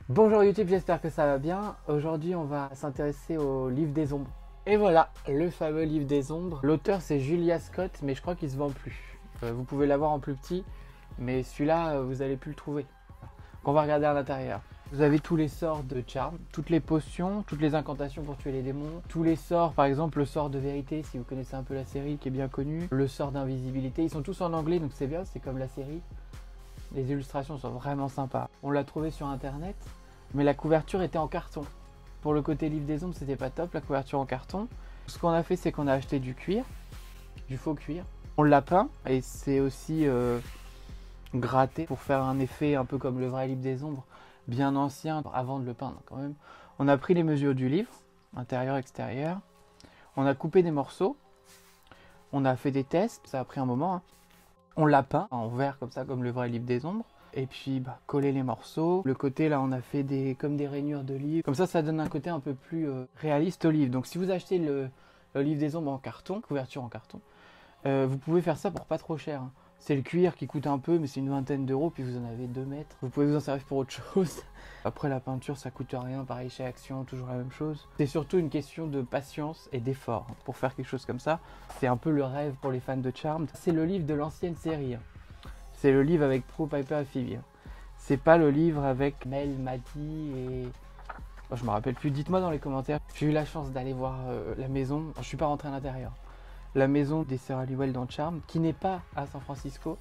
Bonjour YouTube, j'espère que ça va bien. Aujourd'hui, on va s'intéresser au livre des ombres. Et voilà, le fameux livre des ombres. L'auteur, c'est Julia Scott, mais je crois qu'il se vend plus. Vous pouvez l'avoir en plus petit, mais celui-là, vous n'allez plus le trouver. On va regarder à l'intérieur. Vous avez tous les sorts de charme, toutes les potions, toutes les incantations pour tuer les démons, tous les sorts, par exemple le sort de vérité, si vous connaissez un peu la série qui est bien connue, le sort d'invisibilité. Ils sont tous en anglais, donc c'est bien, c'est comme la série. Les illustrations sont vraiment sympas. On l'a trouvé sur internet, mais la couverture était en carton. Pour le côté livre des ombres, c'était pas top, la couverture en carton. Ce qu'on a fait, c'est qu'on a acheté du cuir, du faux cuir. On l'a peint, et c'est aussi gratté pour faire un effet un peu comme le vrai livre des ombres, bien ancien, avant de le peindre quand même. On a pris les mesures du livre, intérieur, extérieur. On a coupé des morceaux. On a fait des tests, ça a pris un moment, hein. On l'a peint en vert comme ça, comme le vrai livre des ombres. Et puis coller les morceaux. Le côté là, on a fait comme des rainures de livre. Comme ça donne un côté un peu plus réaliste au livre. Donc si vous achetez le livre des ombres en carton, couverture en carton, vous pouvez faire ça pour pas trop cher, hein. C'est le cuir qui coûte un peu, mais c'est une vingtaine d'euros, puis vous en avez 2 mètres. Vous pouvez vous en servir pour autre chose. Après la peinture, ça coûte rien, pareil chez Action, toujours la même chose. C'est surtout une question de patience et d'effort pour faire quelque chose comme ça. C'est un peu le rêve pour les fans de Charmed. C'est le livre de l'ancienne série. C'est le livre avec Prue, Piper et Phoebe. C'est pas le livre avec Mel, Maddie et... Oh, je me rappelle plus, dites-moi dans les commentaires. J'ai eu la chance d'aller voir la maison. Je suis pas rentré à l'intérieur. La maison des sœurs Halliwell dans Charmed, qui n'est pas à San Francisco,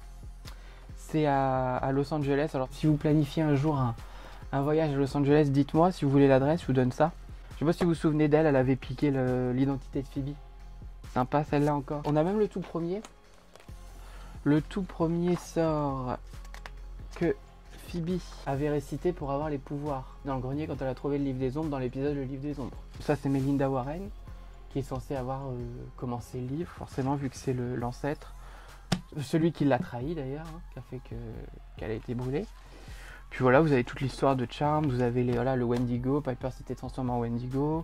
c'est à Los Angeles. Alors si vous planifiez un jour un voyage à Los Angeles, dites-moi si vous voulez l'adresse, je vous donne ça. Je sais pas si vous vous souvenez d'elle, elle avait piqué l'identité de Phoebe. Sympa celle-là encore. On a même le tout premier. Le tout premier sort que Phoebe avait récité pour avoir les pouvoirs dans le grenier quand elle a trouvé le livre des ombres dans l'épisode Le livre des ombres. Ça c'est Melinda Warren, qui est censé avoir commencé le livre, forcément, vu que c'est l'ancêtre. Celui qui l'a trahi d'ailleurs, hein, qui a fait qu'elle a été brûlée. Puis voilà, vous avez toute l'histoire de Charmed, vous avez le Wendigo, Piper s'était transformé en Wendigo.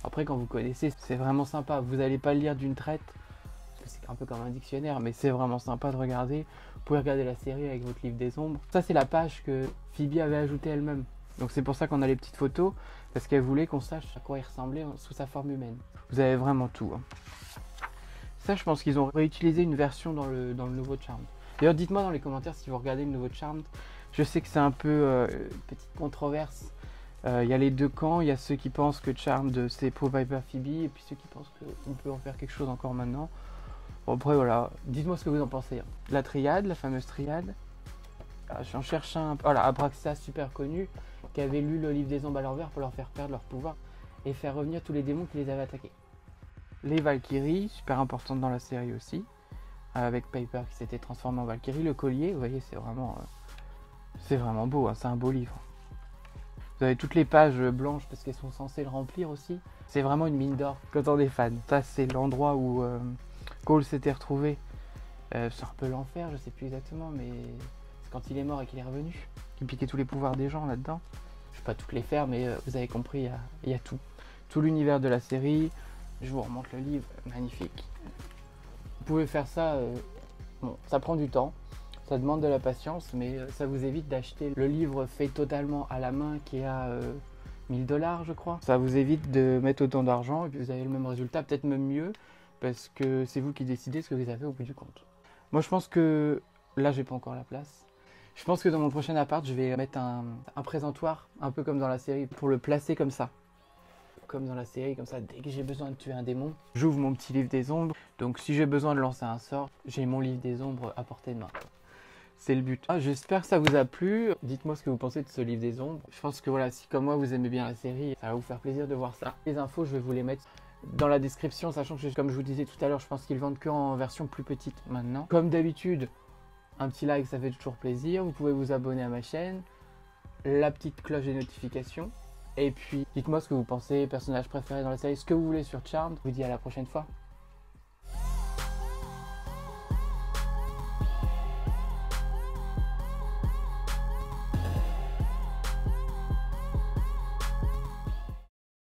Après, quand vous connaissez, c'est vraiment sympa. Vous n'allez pas le lire d'une traite, parce que c'est un peu comme un dictionnaire, mais c'est vraiment sympa de regarder. Vous pouvez regarder la série avec votre livre des ombres. Ça, c'est la page que Phoebe avait ajoutée elle-même. Donc c'est pour ça qu'on a les petites photos, parce qu'elle voulait qu'on sache à quoi il ressemblait sous sa forme humaine. Vous avez vraiment tout, hein. Ça, je pense qu'ils ont réutilisé une version dans le nouveau Charmed. D'ailleurs, dites-moi dans les commentaires si vous regardez le nouveau Charmed. Je sais que c'est un peu une petite controverse. Il y a les deux camps. Il y a ceux qui pensent que Charmed, c'est Prue, Piper, Phoebe, et puis ceux qui pensent qu'on peut en faire quelque chose encore maintenant. Bon, après, voilà. Dites-moi ce que vous en pensez, hein. La triade, la fameuse triade. J'en cherche un. Voilà, Abraxas, super connu, qui avait lu le livre des ombres à l'envers pour leur faire perdre leur pouvoir et faire revenir tous les démons qui les avaient attaqués. Les Valkyries, super importantes dans la série aussi, avec Piper qui s'était transformé en Valkyrie. Le collier, vous voyez, c'est vraiment beau, hein, c'est un beau livre. Vous avez toutes les pages blanches parce qu'elles sont censées le remplir aussi. C'est vraiment une mine d'or quand on est fan. Ça, c'est l'endroit où Cole s'était retrouvé. C'est un peu l'enfer, je sais plus exactement, mais c'est quand il est mort et qu'il est revenu. Il piquait tous les pouvoirs des gens là-dedans. Je vais pas toutes les faire, mais vous avez compris, il y a tout. Tout l'univers de la série. Je vous remonte le livre, magnifique. Vous pouvez faire ça, bon, ça prend du temps, ça demande de la patience, mais ça vous évite d'acheter le livre fait totalement à la main qui est à 1000 $, je crois. Ça vous évite de mettre autant d'argent et puis vous avez le même résultat, peut-être même mieux, parce que c'est vous qui décidez ce que vous avez au bout du compte. Moi, je pense que là, j'ai pas encore la place. Je pense que dans mon prochain appart, je vais mettre un présentoir, un peu comme dans la série, pour le placer comme ça. Comme dans la série, comme ça, dès que j'ai besoin de tuer un démon, j'ouvre mon petit livre des ombres. Donc si j'ai besoin de lancer un sort, j'ai mon livre des ombres à portée de main. C'est le but. J'espère que ça vous a plu. Dites-moi ce que vous pensez de ce livre des ombres. Je pense que voilà, si comme moi vous aimez bien la série, ça va vous faire plaisir de voir ça. Les infos, je vais vous les mettre dans la description, sachant que comme je vous disais tout à l'heure, je pense qu'ils vendent que en version plus petite maintenant. Comme d'habitude, un petit like, ça fait toujours plaisir. Vous pouvez vous abonner à ma chaîne. La petite cloche des notifications. Et puis, dites-moi ce que vous pensez, personnage préféré dans la série, ce que vous voulez sur Charmed. Je vous dis à la prochaine fois.